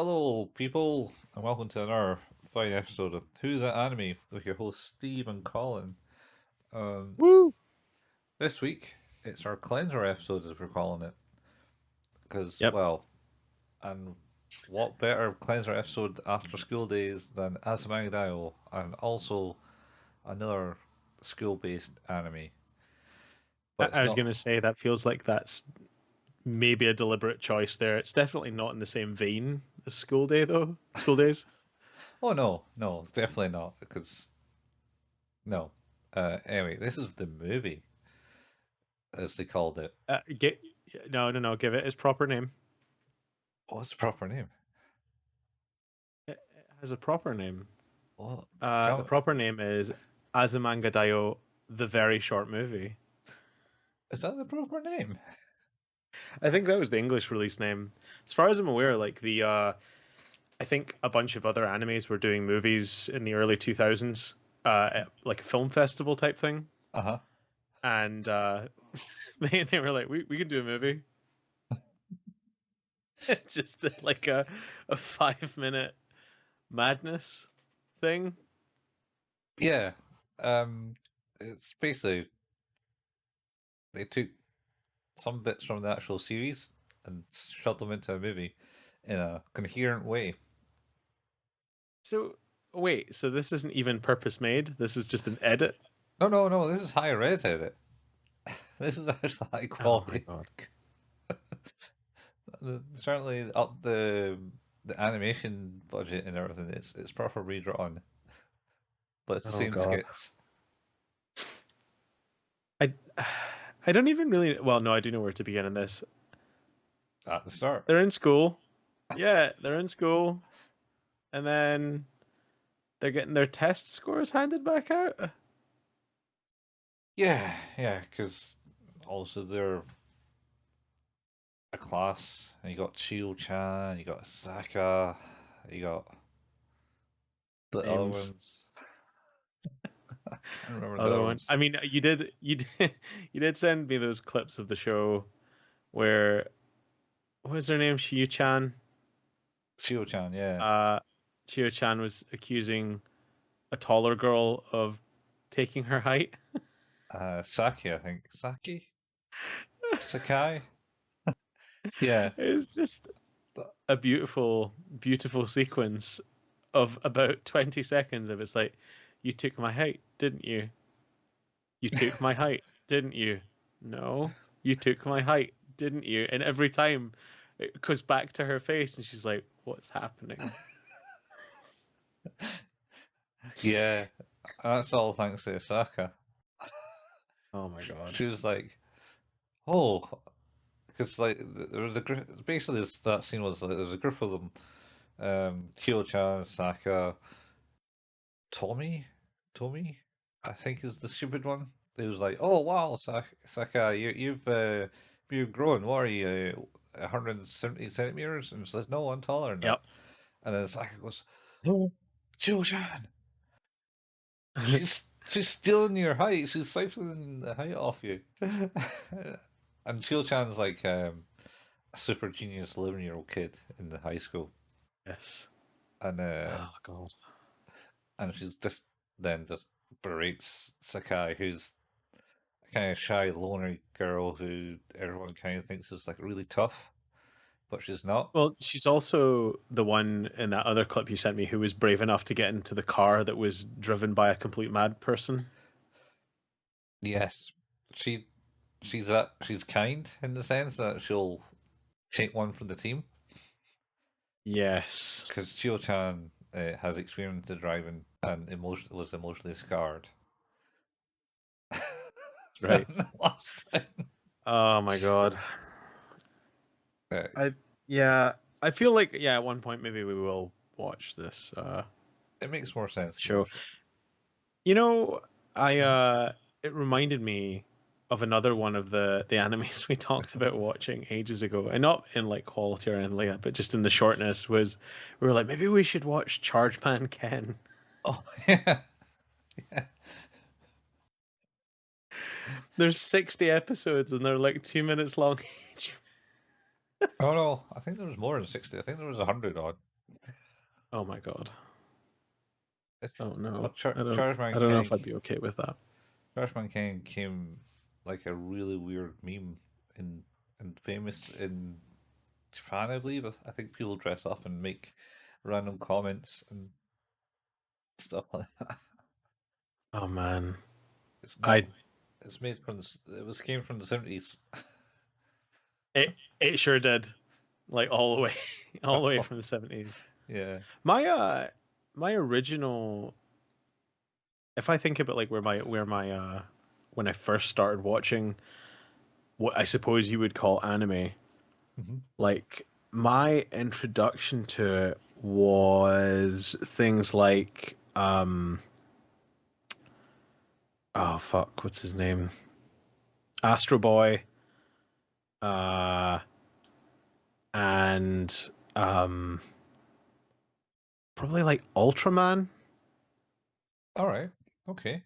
Hello, people, and welcome to another fine episode of Who's That Anime with your hosts Steve and Colin. Um, Woo! this week it's our cleanser episode, as we're calling it, because Yep. and what better cleanser episode after school days than Azumanga Daioh, and also another school-based anime, I, but it's I was not. going to say that feels like that's maybe a deliberate choice there. It's definitely not in the same vein as School Day, though. School Days. Oh no, no, definitely not, because no. Anyway, this is the movie, as they called it. Get no. Give it its proper name. What's the proper name? It has a proper name. What? The proper name is Azumanga Daioh, the very short movie. Is that the proper name? I think that was the English release name. As far as I'm aware, I think a bunch of other animes were doing movies in the early 2000s, at like a film festival type thing, Uh huh. and they were like, we can do a movie. Just like a 5 minute madness thing. Yeah. Um, it's basically they took some bits from the actual series and shoved them into a movie in a coherent way. So wait, so this isn't even purpose made. This is just an edit. No, no, no. This is high res edit. This is actually high Oh my quality. god. Certainly up the animation budget and everything. It's proper redrawn, but it's the Oh same god. skits I I don't even really well, no, I do know where to begin in this. at the start. They're in school. Yeah, they're in school. And then they're getting their test scores handed back out. Yeah, yeah, because also they're a class, and you got Chiyo-chan, you got Osaka, you got the other Names. ones. I can't remember the Other other one. ones. I mean, you did you did send me those clips of the show where what was her name? Shiyu-chan. Chiyo-chan, yeah. Uh, Chiyo-chan was accusing a taller girl of taking her height. Saki, I think. Saki? Sakai? Yeah. It's just Th- a beautiful, beautiful sequence of about 20 seconds of it's like, you took my height, didn't you? You took my height, didn't you? No, you took my height, didn't you? And every time it goes back to her face and she's like, what's happening? Yeah. That's all thanks to Osaka. Oh my god. She was like, oh, because like there was basically that scene was like there's a group of them, Chiyo-chan, Saka, Tommy, I think is the stupid one. He was like, "Oh wow, Saka, you've grown. What are you, 170 centimeters?" And it's like, "No, I'm taller than that." Yep. And then Saka goes, "No, Chiyo-chan, she's stealing your height. She's siphoning the height off you." And Chiyo-chan's like a super genius 11-year-old kid in the high school, Yes. and Oh god. she's just berates Sakai, who's a kind of shy, loner girl who everyone kind of thinks is like really tough, but she's not. Well, she's also the one in that other clip you sent me who was brave enough to get into the car that was driven by a complete mad person. Yes, she she's kind in the sense that she'll take one from the team Yes. because Chio-chan has experience in driving and was emotionally scarred. Right. Last time. Oh my god. Uh, I yeah, I feel like yeah, at one point maybe we will watch this it makes more sense to show. watch it. You know, I Mhm. it reminded me of another one of the animes we talked about watching ages ago, and not in like quality or anything like that, but just in the shortness was we were like maybe we should watch Charge Man Ken. Oh yeah, yeah. There's 60 episodes and they're like 2 minutes long each. Oh no, I think there was more than 60. I think there was 100 odd. Oh my god. It's Oh no. well, Char- I don't. Charge I don't know if King, I'd be okay with that. Charge King came like a really weird meme in and famous in Japan, I believe. I think people dress up and make random comments and stuff like that. Oh man. It's I not. It's made from the. It was came from the 70s. it sure did. Like all the way, all the way from the 70s. Yeah. My my original, if I think about like where my when I first started watching what I suppose you would call anime, Hmm. like my introduction to it was things like oh fuck, what's his name? Astro Boy, uh and probably like Ultraman. All right. Okay.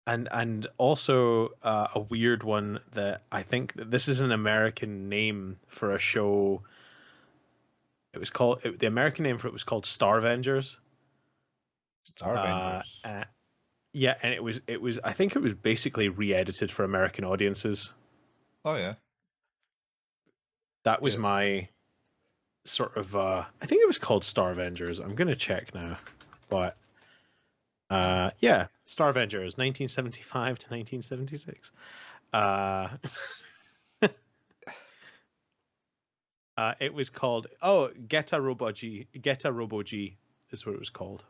And also a weird one that I think that this is an American name for a show. The American name for it was called Starvengers. Star Uh, Avengers. uh, yeah, and it was I think it was basically re-edited for American audiences. Oh yeah. That was Yeah. my sort of I think it was called Starvengers. I'm gonna check now, but yeah, Starvengers, 1975 to 1976. Uh, it was called Geta Robo G is what it was called.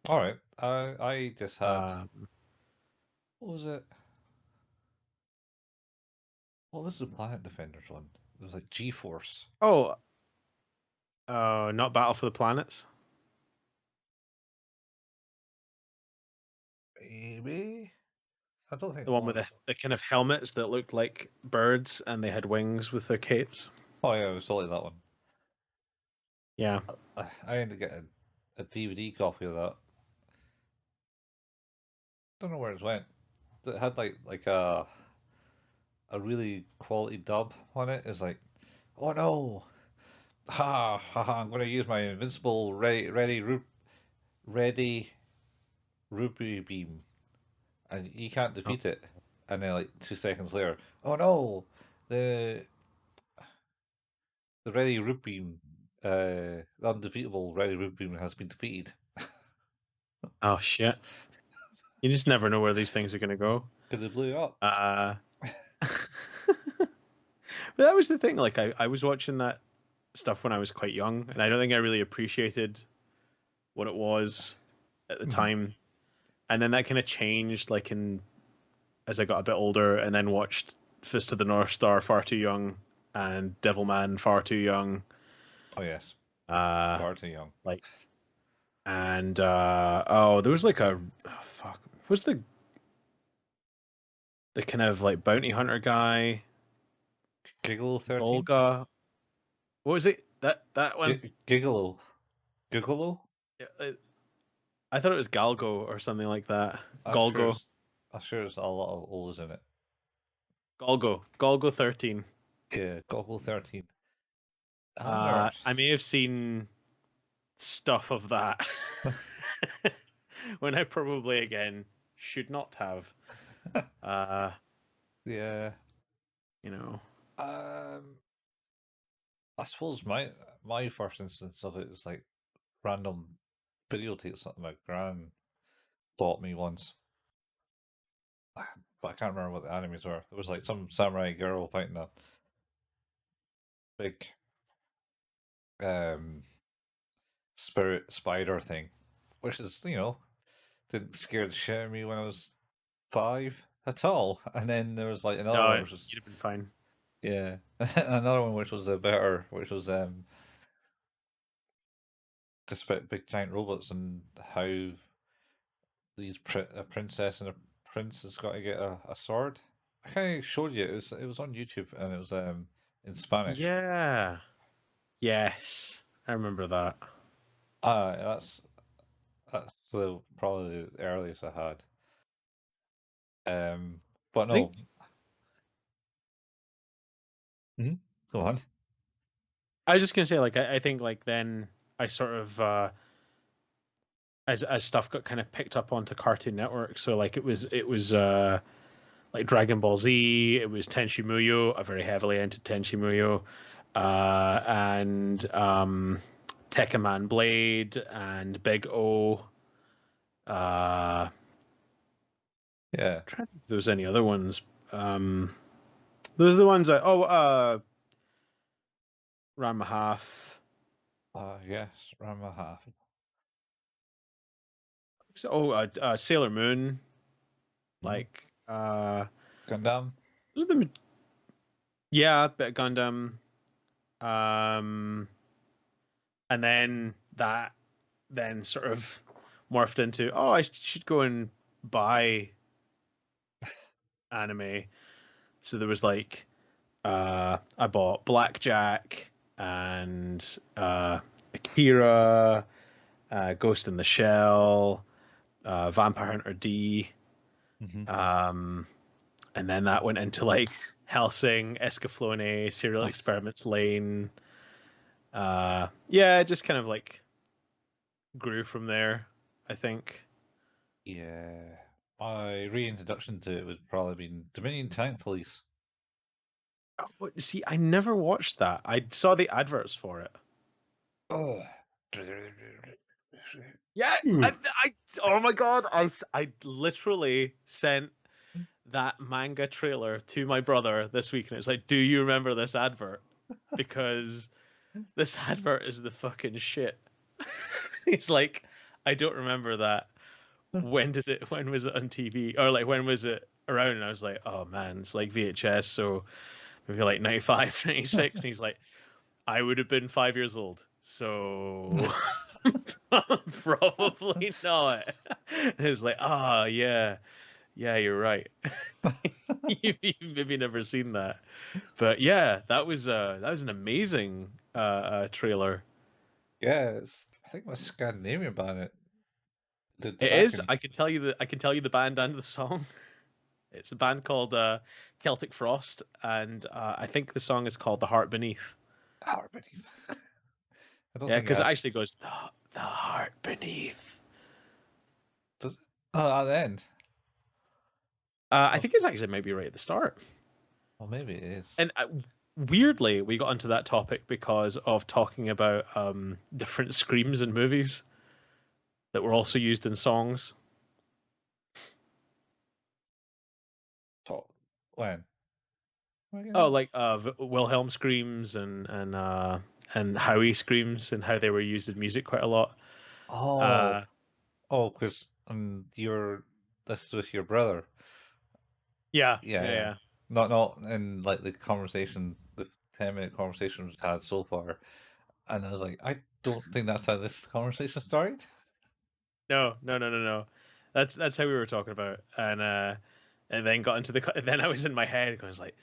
All right. I just had. Um, What was it? What was the Planet Defenders one? It was like G Force. oh, not Battle for the Planets, Maybe. I don't think the it one with was. the kind of helmets that looked like birds and they had wings with their capes. Oh yeah, it was totally that one. Yeah. I ended up getting a DVD copy of that. Don't know where it went. It had like a really quality dub on it. It's like, oh no, ha ha ha! I'm going to use my invincible ready rupee beam, and you can't Oh, defeat it. And then like 2 seconds later, oh no, the the ready root beam, the undefeatable ready root beam has been defeated oh shit! You just never know where these things are going to go. because it blew up. Uh, but that was the thing. Like I was watching that stuff when I was quite young, and I don't think I really appreciated what it was at the Mhm. time. And then that kind of changed, like in as I got a bit older, and then watched Fist of the North Star far too young, and Devilman far too young. Oh yes, Uh, far too young. like and oh, there was like a oh, fuck. Was the kind of like bounty hunter guy Gigolo 13? Golga? What was it? That one? Gigolo. Gigolo? Yeah, I thought it was Galgo or something like that. I'm sure Golgo, it's, I'm sure there's a lot of O's in it. Golgo 13. Yeah, Goggle 13. I wonder. I may have seen stuff of that when I probably again should not have. Uh, Yeah. you know. Um, I suppose my first instance of it is like random videotapes that my gran bought me once. But I can't remember what the animes were. There was like some samurai girl fighting a big um spirit spider thing, which is didn't scare the shit out of me when I was 5 at all. And then there was like another No, one which was you'd have been fine. yeah, another one which was a better, which was just about big giant robots and how a princess and a prince has got to get a sword. I kind of showed you it was on YouTube and it was in Spanish. Yeah. Yes, I remember that. That's probably the earliest I had. Um, but I think no, go on. I was just gonna say, like, I think like then I sort of as stuff got kind of picked up onto Cartoon Network. So like it was like Dragon Ball Z, it was Tenchi Muyo. I very heavily into Tenchi Muyo, and Tekken Man Blade and Big O. Uh, Yeah. trying to think if there was any other ones. Those are the ones Ranma Half. Yes, Rama half. Sailor Moon. Mm-hmm. Like Gundam. those are the yeah, bit of Gundam. Um, and then that then sort of morphed into, oh, I should go and buy anime. So there was like I bought Blackjack and Akira, Ghost in the Shell, Vampire Hunter D, Mm-hmm. um, and then that went into like Hellsing, Escaflowne, Serial Experiments Lane. Yeah, it just kind of like grew from there, I think. Yeah. My reintroduction to it would probably been Dominion Tank Police. Oh, see, I never watched that. I saw the adverts for it. Oh. Yeah, Ooh. oh my god, I literally sent that manga trailer to my brother this week, and it's like, do you remember this advert? Because this advert is the fucking shit. He's like, I don't remember that. When was it on TV? Or like, when was it around? And I was like, oh man, it's like VHS, so maybe like 95, 96. And he's like, I would have been 5 years old. So probably not. And it's like, ah, yeah, yeah, you're right. You've maybe never seen that, but yeah, that was an amazing trailer. Yeah, I think it was Scandinavian band it did the It is. backing. I can tell you the band and the song. It's a band called Celtic Frost, and I think the song is called "The Heart Beneath." Harmonies. I don't Yeah, think it because it has. actually goes the heart beneath. Does, oh, at the end. I Oh, think it's actually maybe right at the start. well, maybe it is. And weirdly, we got onto that topic because of talking about different screams in movies that were also used in songs. Top. When? Oh, Again? like Wilhelm screams and Howie screams and how they were used in music quite a lot. Oh, Uh, oh, because this is with your brother. yeah, Yeah, yeah, yeah. yeah. Not in like the conversation, the 10-minute conversation we've had so far. And I was like, I don't think that's how this conversation started. No, no, no, no, no. That's how we were talking about, and then got into then I was in my head going like,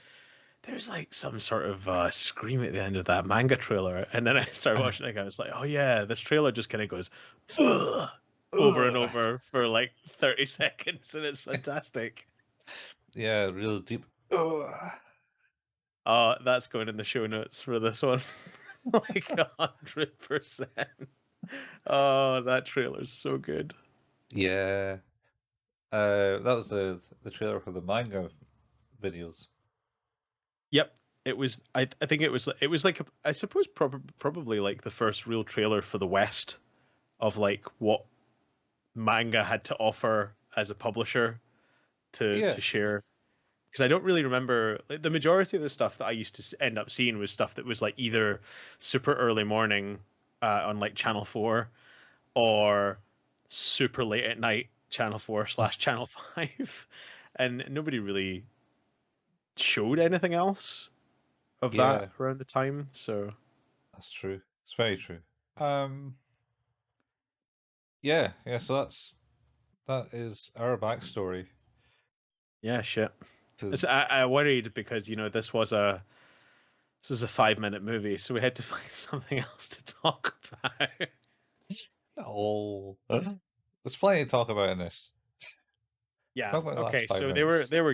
there's like some sort of scream at the end of that manga trailer, and then I started watching it. And I was like, oh yeah, this trailer just kind of goes "Ugh," over and Ugh. over for like 30 seconds, and it's fantastic. Yeah, real deep. Ugh. That's going in the show notes for this one, like 100%. Oh, that trailer's so good. Yeah. That was the trailer for the manga videos. Yep, it was. I think it was like I suppose probably like the first real trailer for the West of like what manga had to offer as a publisher Yeah. to share. Because I don't really remember like, the majority of the stuff that I used to end up seeing was stuff that was like either super early morning on like Channel 4 or super late at night Channel 4 / Channel 5, and nobody really showed anything else of that Yeah, around the time. So that's true. It's very true. Yeah, yeah, so that is our backstory yeah, shit. to I worried because this was a 5 minute movie, so we had to find something else to talk about. oh there's plenty to talk about in this. Yeah. Talk about the last Okay. five So minutes. they were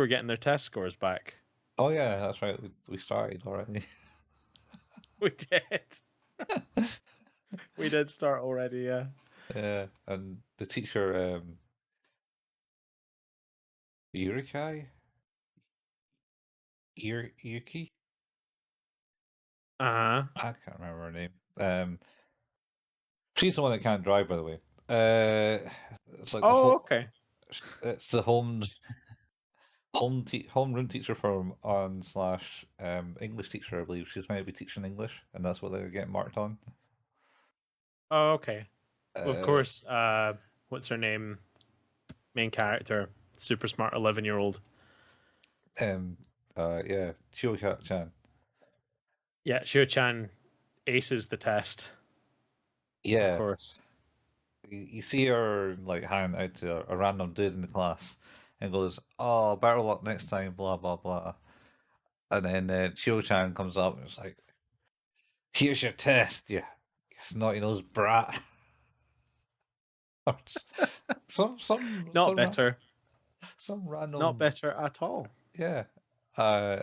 getting their test scores back. Oh yeah, that's right. We started already. We did. We did start already, yeah. Yeah, and the teacher, Yurikai? Yuki? Uh-huh. I can't remember her name. She's the one that can't drive, by the way. It's like the Oh, whole. okay. It's the homeroom teacher from on slash English teacher, I believe. She's meant to be teaching English, and that's what they're getting marked on. Oh, okay. Well, of Uh, course, what's her name? Main character, super smart 11-year-old. um, yeah, Chiyo-chan. Yeah, Chiyo-chan aces the test, of Yeah, course. you see her like handing out to a random dude in the class, and goes, "Oh, better luck next time." Blah blah blah. And then Chiyo-chan comes up and it's like, "Here's your test, you snotty nosed brat." Or Not better. some Not random, better at all. yeah. Uh,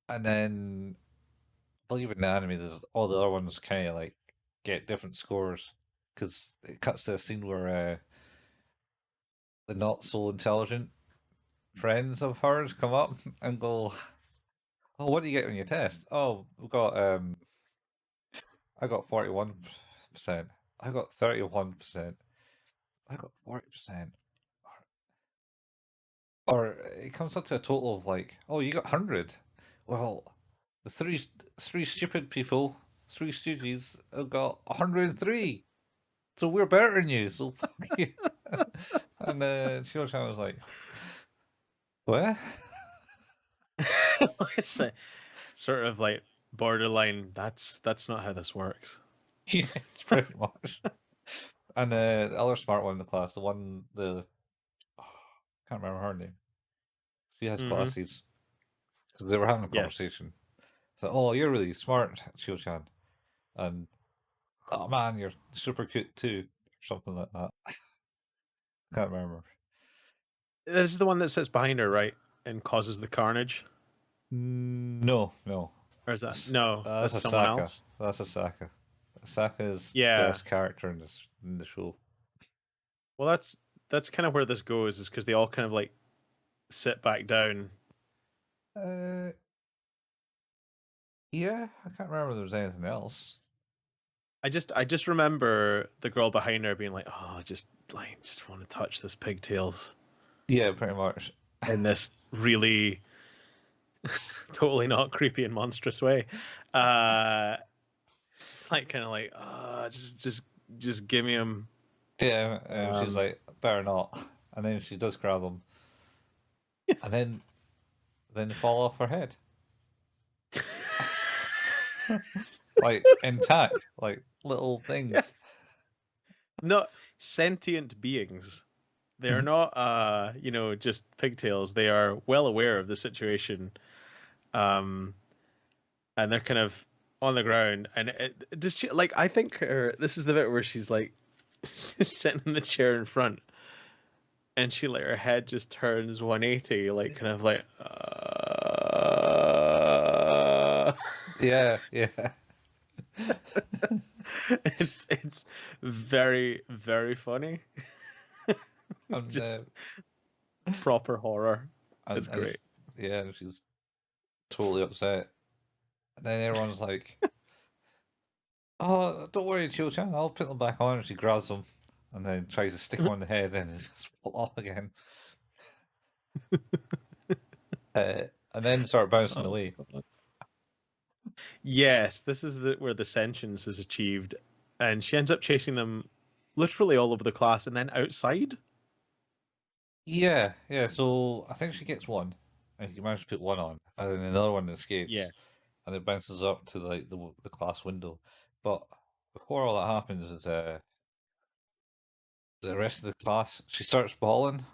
and then I believe in the anime, there's all the other ones kind of like get different scores because it cuts to a scene where the not so intelligent friends of hers come up and go, "Oh, what do you get on your test?" "Oh, we got I got 41%. I got 31%. I got 40%." Or it comes up to a total of like, "Oh, you got 100. Well, the three stupid people, three stooges, have got 103. So we're better than you. So fuck you." And Chiyo-chan was like, "What?" It's like, sort of like borderline. That's not how this works. Yeah, it's pretty much. And the other smart one in the class, the one the can't remember her name. She has Mm-hmm. glasses because they were having a Yes. conversation. So, "Oh, you're really smart, Chiyo-chan," and "Oh man, you're super cute too," or something like that. Can't remember. This is the one that sits behind her, right, and causes the carnage. No, no. Or is that no? That's That's someone Asaka. else. That's Asaka. Asaka is the Yeah. best character in the show. Well, that's kind of where this goes, is because they all kind of like sit back down. Uh, yeah, I can't remember if there was anything else. I just remember the girl behind her being like, "Oh, just want to touch this pigtails Yeah, pretty much. in this really totally not creepy and monstrous way." Uh, it's like kind of like, just give me him. Yeah, she's Um, like, "Better not," and then she does grab them, and then they fall off her head, like intact, like little yeah, things. not sentient beings. They are not, just pigtails. They are well aware of the situation, um, and they're kind of on the ground. And does she like? I think this is the bit where she's like sitting in the chair in front, and she like her head just turns 180, like kind of like. Yeah, yeah. It's very very funny. And Just proper horror. It's and great. yeah, and she's totally upset. And then everyone's like, "Oh, don't worry, Chiyo-chan, I'll put them back on." And she grabs them and then tries to stick them on the head and they just fall off again. And then start bouncing Oh, away. God. Yes, this is where the sentience is achieved, and she ends up chasing them literally all over the class and then outside. Yeah, yeah. So I think she gets one, and you manage to put one on, and then another one Yeah. escapes, and it bounces up to like the class window. But before all that happens, is the rest of the class she starts bawling.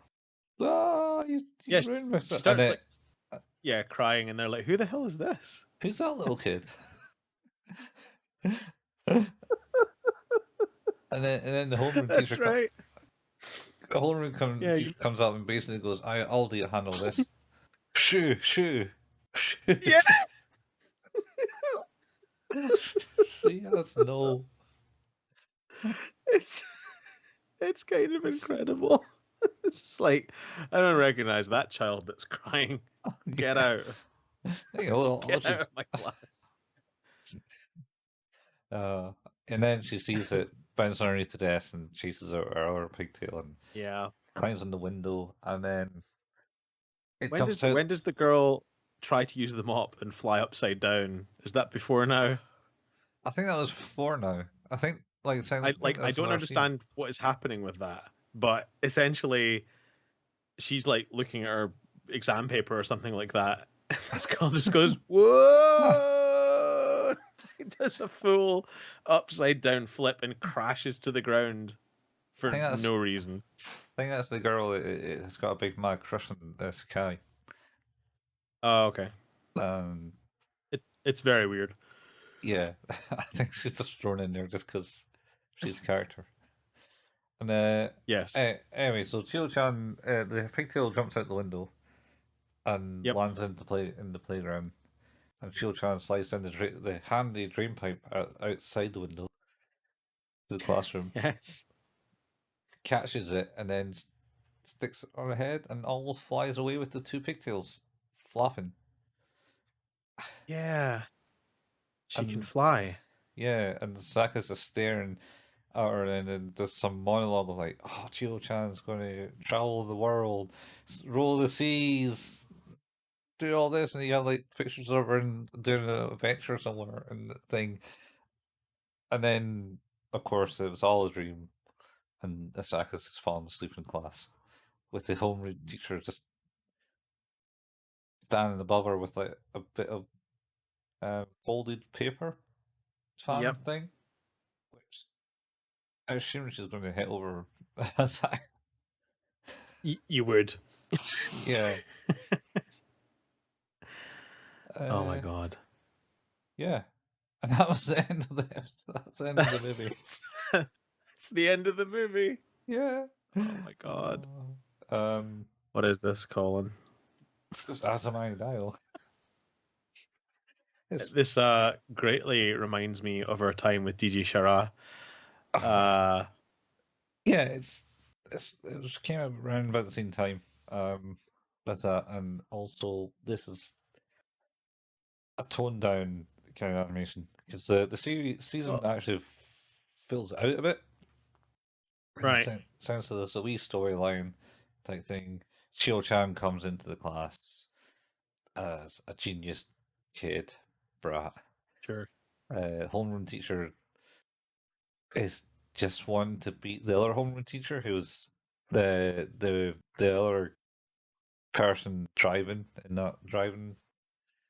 "Ah, you Yeah, ruined my she and starts then like, yeah, crying, and they're like, "Who the hell is this?" who's that little kid?" And then the homeroom teacher That's right. the homeroom Yeah, teacher comes up and basically goes, I'll do handle this." Shoo, shoo, shoo. yeah. He has no. It's it's kind of incredible. It's like I don't recognize that child that's crying. Get Yeah. out. All Get out she's of my class. uh, and then she sees it bounce underneath the desk and chases out her pigtail and Yeah. climbs on the window, and then it When does jumps out. when does the girl try to use the mop and fly upside down? Is that before now? I think that was four now. I think like I think that I was don't another scene. understand what is happening with that. But essentially she's like looking at her exam paper or something like that. And this girl just goes, I "Whoa!" It does a full upside down flip and crashes to the ground for think that's no reason. I think that's the girl. It has got a big mad crush on Sakai. Oh, okay. Um, It's very weird. yeah, I think she's just thrown in there just because she's a character. And Yes. anyway, so Chiyo-chan, the pigtail jumps out the window and Yep. lands in the playground. And Chiyo-chan slides down the handy drain pipe outside the window to the classroom, Yes. catches it, and then sticks it on her head and almost flies away with the two pigtails flapping. Yeah. She can And fly. yeah, and Saka's just staring at her, and then there's some monologue of like, "Oh, Chiyo-chan's going to travel the world, roll the seas, do all this," and you have like pictures of her and doing an adventure somewhere and the thing, and then of course it was all a dream, and Asaka's just falling asleep in class with the homeroom teacher just standing above her with like a bit of folded paper fan Yep. thing, which I assume she's going to hit over Asaka. You would. Yeah. Oh my Uh, god. yeah. And that was the end of the episode. That was the end of the movie. It's the end of the movie. Yeah. Oh my god. Um, What is this, Colin? it's Azumanga Daioh. It's This greatly reminds me of our time with DJ Shara. oh, Uh yeah. It was came out around about the same time. That's that, and also this is a toned down kind of animation because the series season oh, actually fills out a bit in the right. sense that there's a wee storyline type thing. Chiyo-chan comes into the class as a genius kid brat. Sure. Homeroom teacher is just one to beat the other homeroom teacher, who's the other person driving in that driving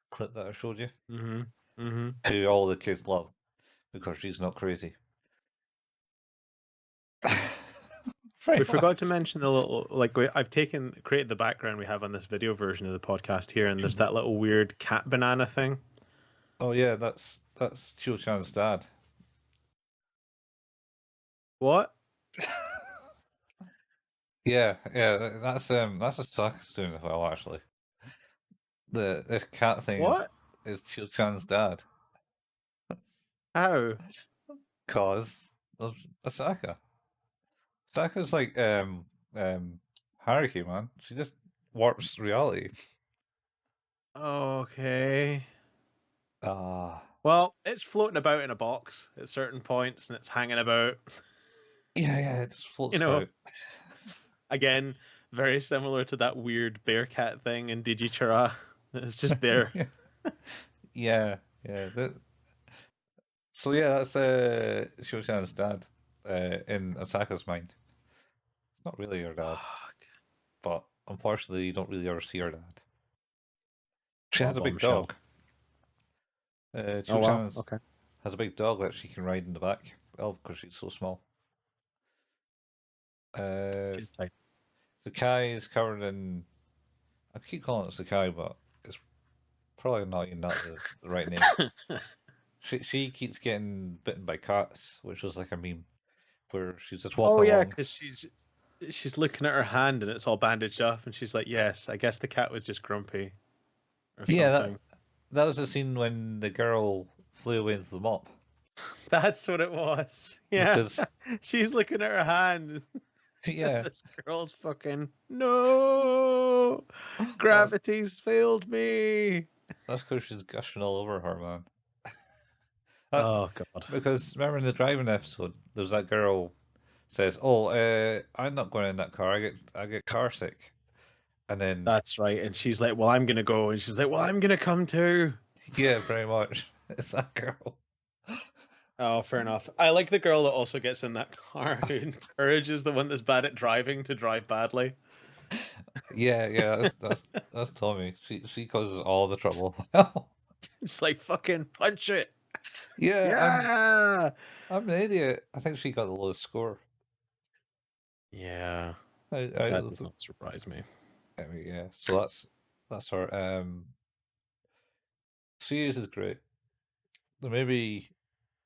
clip that I showed you, Mm-hmm. Mm-hmm. who all the kids love because she's not crazy. We Pretty much. forgot to mention the little I've created the background we have on this video version of the podcast here, and there's that little weird cat banana thing. Oh yeah, that's Chiyo-chan's dad. What? Yeah, yeah, that's a sucks doing as well actually. The this cat thing What? is Chiyo-chan's dad. How? Cause of Asaka. Asaka's like Haruki, man. She just warps reality. Okay. Ah, Well, it's floating about in a box at certain points and it's hanging about. yeah, yeah, it just You floats know, about. again, very similar to that weird bear cat thing in Digichara. It's just there. Yeah, yeah, yeah. So yeah, that's Shoshan's dad. In Asaka's mind, it's not really her dad, Fuck. but unfortunately, you don't really ever see her dad. She What a has a big bombshell. dog. Oh wow. Chiyo-chan Okay. has a big dog that she can ride in the back. Oh, because she's so small. Uh, She's tight. Sakai is covered in. I keep calling it Sakai, but it's probably not even that the right name. She keeps getting bitten by cats, which was like a meme where she's just Oh walking yeah, along. because she's looking at her hand and it's all bandaged up, and she's like, "Yes, I guess the cat was just grumpy or Yeah, something." that was the scene when the girl flew away into the mop. That's what it was. Yeah. because She's looking at her hand. yeah, This girl's fucking no. that's Gravity's failed me. that's because she's gushing all over her, man. That, Oh god. because remember in the driving episode, there's that girl says, "Oh, I'm not going in that car. I get car sick," and then That's right. And she's like, well, I'm gonna go. And she's like, well, I'm gonna come too. yeah, very much, it's that girl. Oh, fair enough. I like the girl that also gets in that car who encourages the one that's bad at driving to drive badly. Yeah, yeah, that's Tommy. She causes all the trouble. It's like fucking punch it. Yeah, Yeah. I'm an idiot. I think she got the lowest score. Yeah. I That does not surprise me. I mean, yeah. So that's her. Series is great. The movie,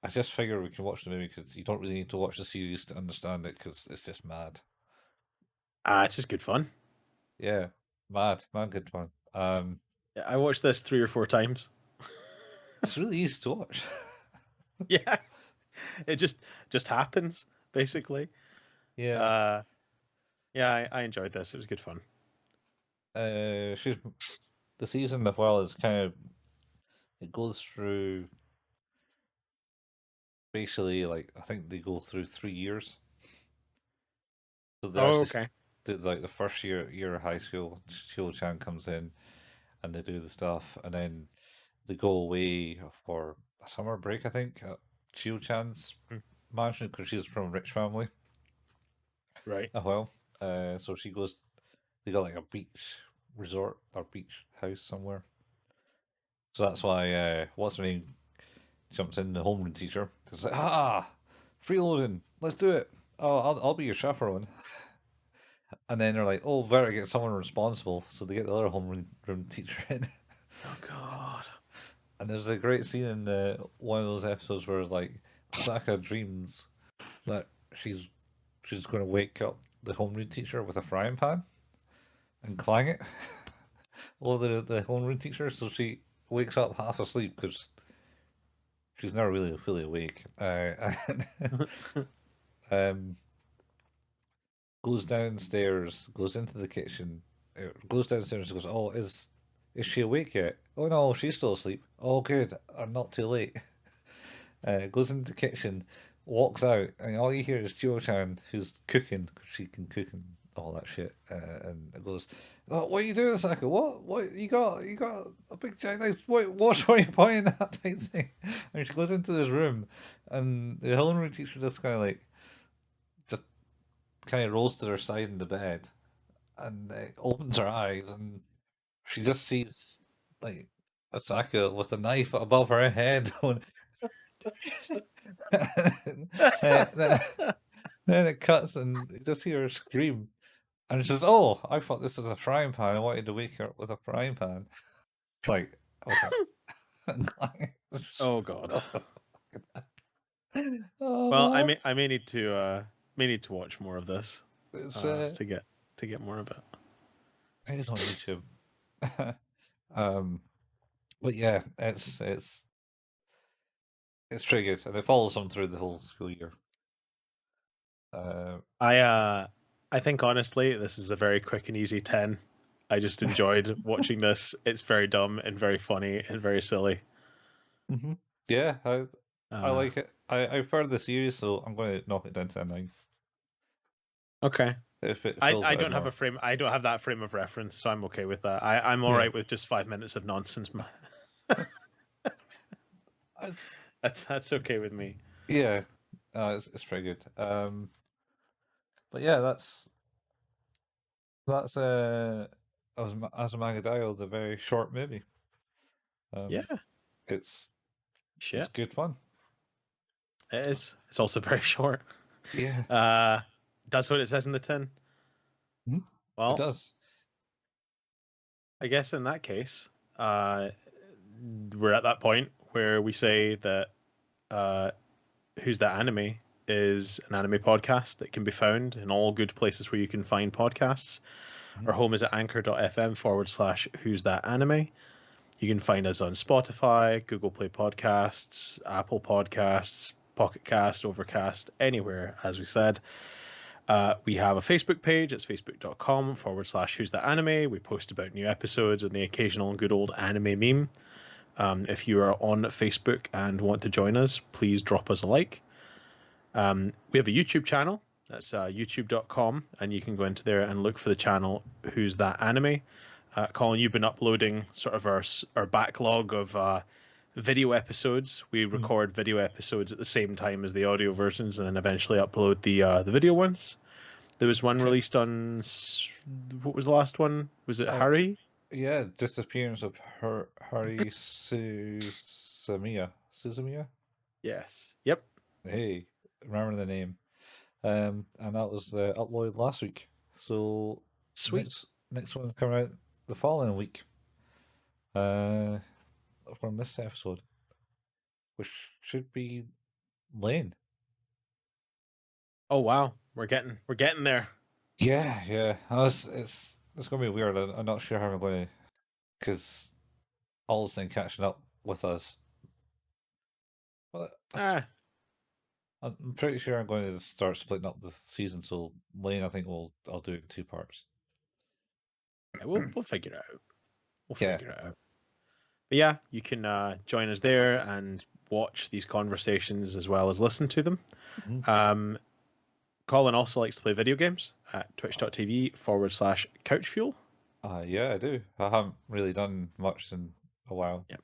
I just figure we can watch the movie because you don't really need to watch the series to understand it because it's just mad. It's just good fun. Yeah, mad, good fun. I watched this 3 or 4 times. It's really easy to watch. Yeah. It just happens, basically. Yeah. Uh yeah, I enjoyed this. It was good fun. She's the season as well is kind of it goes through basically like I think they go through 3 years. So they Oh, actually okay. did like the first year of high school. Chiyo-chan comes in and they do the stuff, and then they go away for a summer break. I think at Chiyo-chan's Hmm. mansion because she's from a rich family. Right. Oh well, so she goes. They got like a beach resort or beach house somewhere. So that's why what's her name jumps in the homeroom teacher. It's like freeloading, let's do it. Oh, I'll be your chaperone. And then they're like, oh, better get someone responsible. So they get the other homeroom teacher in. Oh god. And there's a great scene in one of those episodes where like Osaka dreams that she's going to wake up the homeroom teacher with a frying pan and clang it over the homeroom teacher. So she wakes up half asleep because she's never really fully awake. And um, goes downstairs, goes into the kitchen, goes downstairs and goes, "Oh, is she awake yet? Oh no, she's still asleep. Oh, good, I'm not too late." Goes into the kitchen, walks out, and all you hear is Chiyo-chan who's cooking because she can cook and all that shit. And it goes, "Oh, what are you doing, Saka? What you got? You got a big giant knife? What are you pointing at?" Type thing. And she goes into this room, and the homeroom teacher just kind of like just kind of rolls to her side in the bed and opens her eyes and she just sees like Asaka with a knife above her head. then, then it cuts and you just hear her scream. And she says, "Oh, I thought this was a frying pan. I wanted to wake her up with a frying pan." Like, what Oh god. oh Well, man, I may need to watch more of this it's to get more of it. it is on YouTube. um, but yeah, it's pretty good, and it follows them through the whole school year. Uh, I think honestly, this is a very quick and easy 10. I just enjoyed watching this. It's very dumb and very funny and very silly. hmm Yeah, I Uh, like it. I've heard the series, so I'm going to knock it down to a 9 okay. if it fills I it out don't have more. a frame. I don't have that frame of reference, so I'm okay with that. I'm all Yeah, right with just 5 minutes of nonsense. it's That's okay with me. yeah, it's pretty good. But yeah, that's Azumanga Daioh, the very short movie. Um, Yeah. it's it's Shit. good fun. It is. It's also very short. Yeah, Uh, that's what it says in the tin. Mhm. It Well, does. I guess in that case, we're at that point where we say that uh, Who's That Anime is an anime podcast that can be found in all good places where you can find podcasts. Mhm. Our home is at anchor.fm/who's that anime. You can find us on Spotify, Google Play Podcasts, Apple Podcasts, Pocket Cast, Overcast, anywhere, as we said. We have a Facebook page. It's facebook.com/who's that anime. We post about new episodes and the occasional good old anime meme. If you are on Facebook and want to join us, please drop us a like. We have a YouTube channel. That's youtube.com, and you can go into there and look for the channel Who's That Anime. Colin, you've been uploading sort of our backlog of video episodes. We record video episodes at the same time as the audio versions, and then eventually upload the video ones. There was one Okay. released on what was the last one? Was it Harry? Yeah, disappearance of Hari Suzumiya. Suzumiya? Yes. Yep. Hey, remember the name. And that was uploaded last week. So Sweet. next one's coming out the following week. From this episode, which should be Lane. Oh wow, we're getting there. Yeah. It's gonna be weird. I'm not sure how I'm going to, because all this thing catching up with us. Well, I'm pretty sure I'm going to start splitting up the season. So Lane, I think I'll do it in 2 parts. Yeah, we'll figure it out. We'll Yeah. figure it out. But yeah, you can join us there and watch these conversations as well as listen to them. Mhm. Colin also likes to play video games at twitch.tv/couchfuel. Yeah, I do. I haven't really done much in a while. Yeah.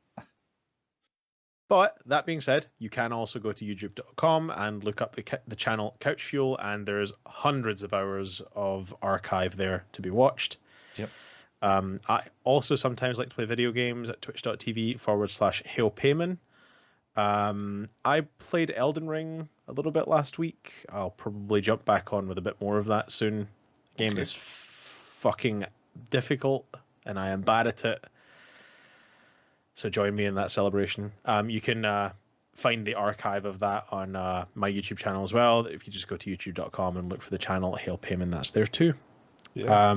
But that being said, you can also go to youtube.com and look up the channel Couch Fuel, and there's hundreds of hours of archive there to be watched. Yep. I also sometimes like to play video games at twitch.tv/HailPayman. I played Elden Ring a little bit last week. I'll probably jump back on with a bit more of that soon. The game Okay. is fucking difficult, and I am bad at it. So join me in that celebration. You can find the archive of that on my YouTube channel as well. If you just go to youtube.com and look for the channel Hail Payment, that's there too. Yeah.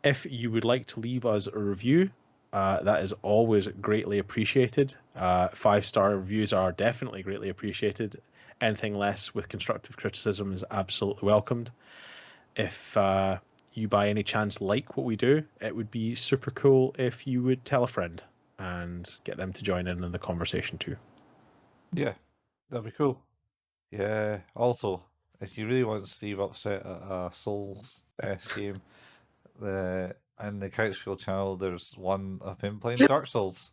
If you would like to leave us a review, that is always greatly appreciated. 5-star reviews are definitely greatly appreciated. Anything less with constructive criticism is absolutely welcomed. If you by any chance like what we do, it would be super cool if you would tell a friend and get them to join in the conversation too. Yeah. That'd be cool. Yeah. Also, if you really want Steve upset at a Souls S game, in the Couchfield channel, there's one of him playing Dark Souls.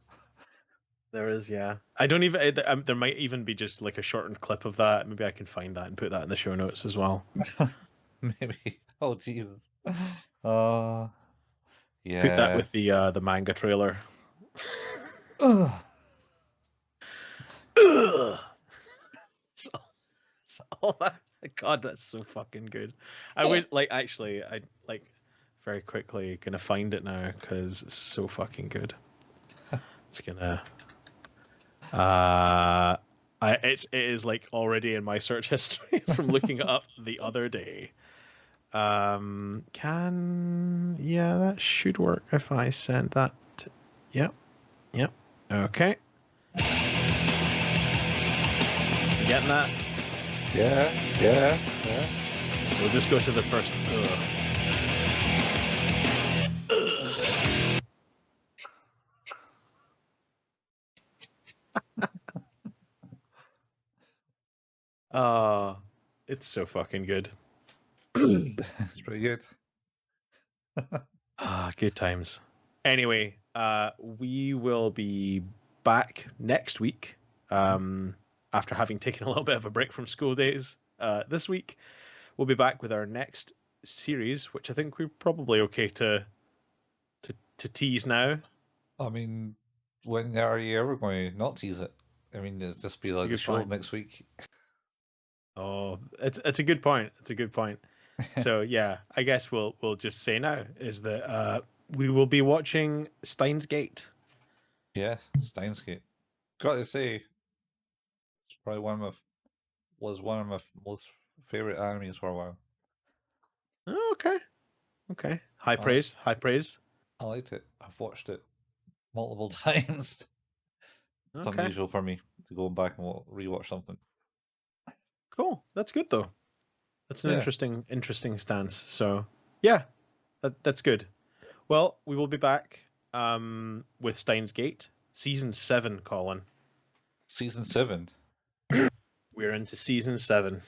There is, yeah. I don't even. There might even be just like a shortened clip of that. Maybe I can find that and put that in the show notes as well. Maybe. Oh Jesus. Put that Yeah. with the manga trailer. Ugh. Ugh. So, all that. God, that's so fucking good. I would like actually. I like very quickly gonna find it now because it's so fucking good. It's gonna. It is like already in my search history from looking it up the other day. Yeah, that should work if I send that. Yep. Okay. Getting that? Yeah. We'll just go to the first. It's so fucking good. It's pretty good. Good times. Anyway, we will be back next week. After having taken a little bit of a break from school days, this week we'll be back with our next series, which I think we're probably okay to tease now. I mean, when are you ever going to not tease it? I mean, it'll just be like the Good show point. next week. Oh, it's a good point. It's a good point. So yeah, I guess we'll just say now is that we will be watching Steins Gate. Yeah, Steins Gate. Got to say, it's probably was one of my most favorite animes for a while. Oh, okay. High I, praise. I liked it. I've watched it multiple times. It's Okay, unusual for me to go back and rewatch something. cool. That's good though. That's an Yeah, interesting stance. So yeah, that's good. Well, we will be back with Steins Gate, season 7, Colin. season 7. We're into season 7.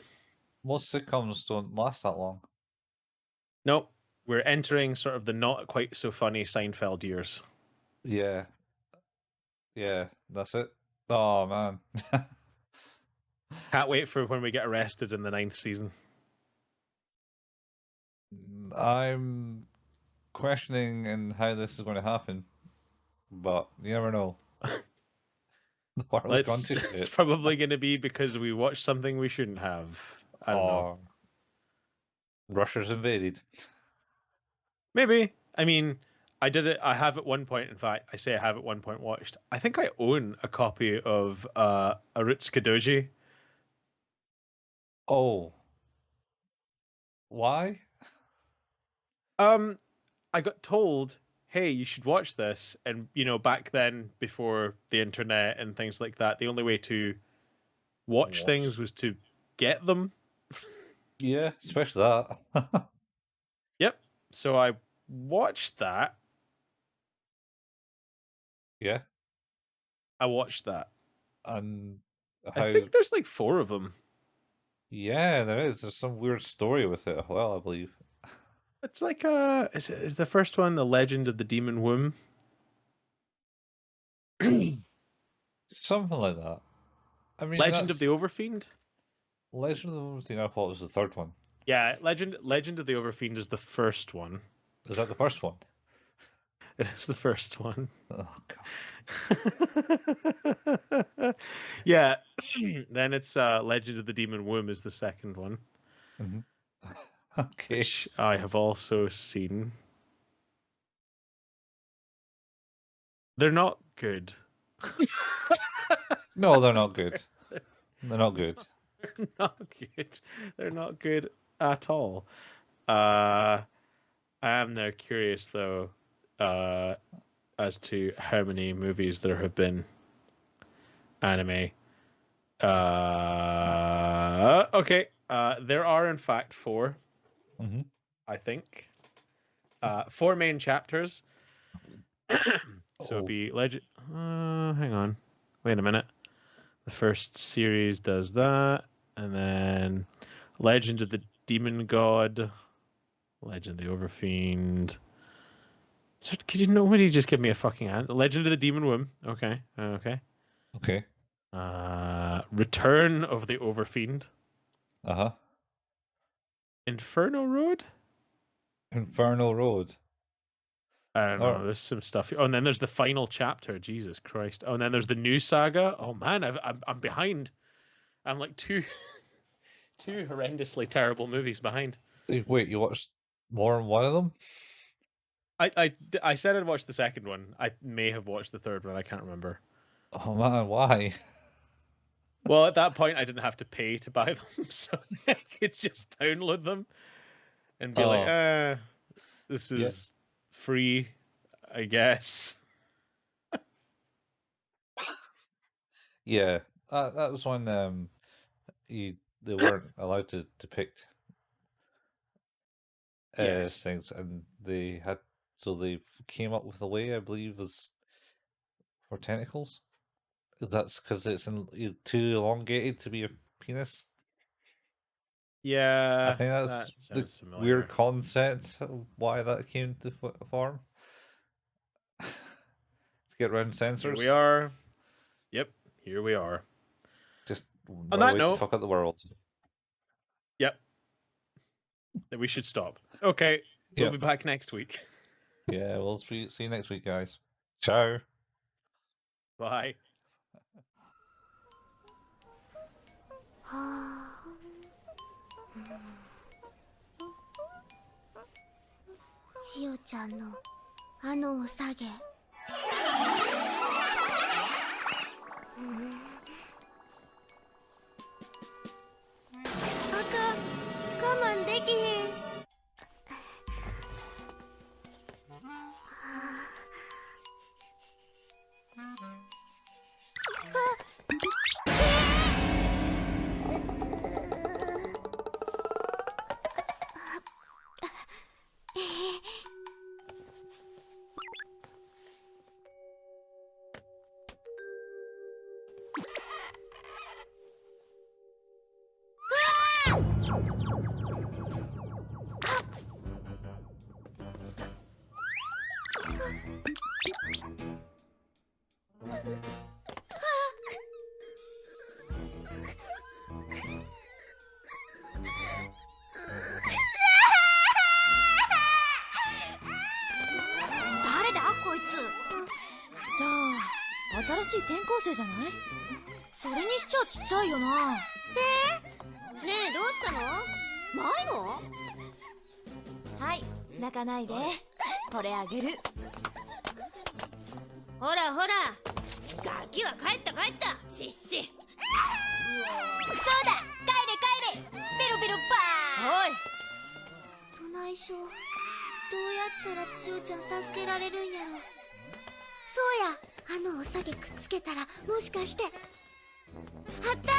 Most sitcoms don't last that long. Nope, we're entering sort of the not quite so funny Seinfeld years. Yeah, yeah, that's it. Oh man. Can't wait for when we get arrested in the 9th season. I'm questioning and how this is going to happen, but you never know. The world's gone Let's. to It's shit. probably going to be because we watched something we shouldn't have. I don't know. Or Russia's invaded. Maybe. I mean, I did it. I have at one point. In fact, I say I have at one point watched. I think I own a copy of Arutsuka Doji. Oh, why? Um, I got told, "Hey, you should watch this." And back then, before the internet and things like that, the only way to watch Watch. things was to get them. Yeah, especially that. Yep. So I watched that. Yeah, I watched that. and I how? think there's like 4 of them. Yeah, there is. There's some weird story with it as well, I believe. It's like is the first one the Legend of the Demon Womb? Something like that. I mean, Legend of the that's Overfiend? Legend of the thing I thought was the third one. Yeah, Legend of the Overfiend is the first one. Is that the first one? It is the first one. Oh god. Yeah, then it's Legend of the Demon Womb is the second one, Mhm. Okay. which I have also seen. They're not good. No, they're not good. They're not good. They're not good. They're not good at all. I am now curious though, uh, as to how many movies there have been anime. Okay. There are in fact 4, Hmm. I think. 4 main chapters. So it'd Oh. be Legend. Hang on. Wait a minute. The first series does that, and then Legend of the Demon God, Legend of the Overfiend. Could you nobody just give me a fucking hand? Legend of the Demon Womb. Okay. Okay. Okay. Return of the Overfiend. Uh-huh. Inferno Road. Infernal Road. I don't know. Or There's some stuff. Oh, and then there's the final chapter. Jesus Christ. Oh, and then there's the new saga. Oh man, I'm behind. I'm like two two horrendously terrible movies behind. wait, you watched more than one of them? I said I'd watch the second one. I may have watched the third one. I can't remember. Oh man, why? Well, at that point, I didn't have to pay to buy them, so I could just download them and be like, Oh, this yeah. is free, I guess. Yeah. That was when they weren't allowed to depict Yes. things, and they came up with a way, I believe, was for tentacles. That's because too elongated to be a penis. I Yeah, think that that's the sounds weird familiar. concept of why that came to form. To get around Here we censors. are. Yep, here we are. Just On another that way to note, fuck up the world. yep, then we should stop. Okay, we'll be Yep. back next week. Yeah, we'll see you next week, guys. Ciao. Bye. 千代ちゃんのあのおさげ。あかん、我慢できへん。誰だこいつ。さあ、新しい転校生じゃない？それにしちゃちっちゃいよな。ねえ、どうしたの？ないの？はい、泣かないで。これあげる。ほらほら、ガキは帰った帰った。しっし。そうだ、帰れ帰れ。ベロベロバー。おい。どないしょ。どうやったら千代ちゃん助けられるんやろ。そうや、おさげくっつけたらもしかして。あった。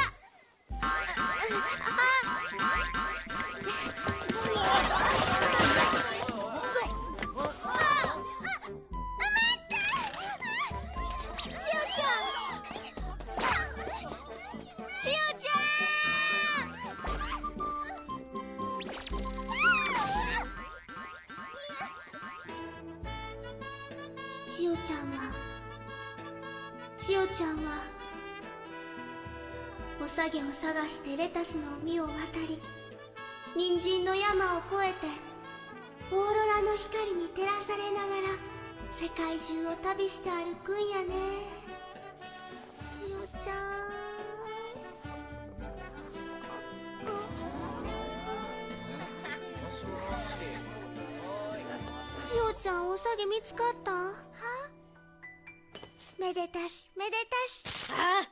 千代ちゃんはおさげを探してレタスの実を渡り、人参の山を越えてオーロラの光に照らされながら世界中を旅して歩くんやね。千代ちゃん。千代ちゃん、おさげ見つかったん？は？めでたしめでたし。ああ、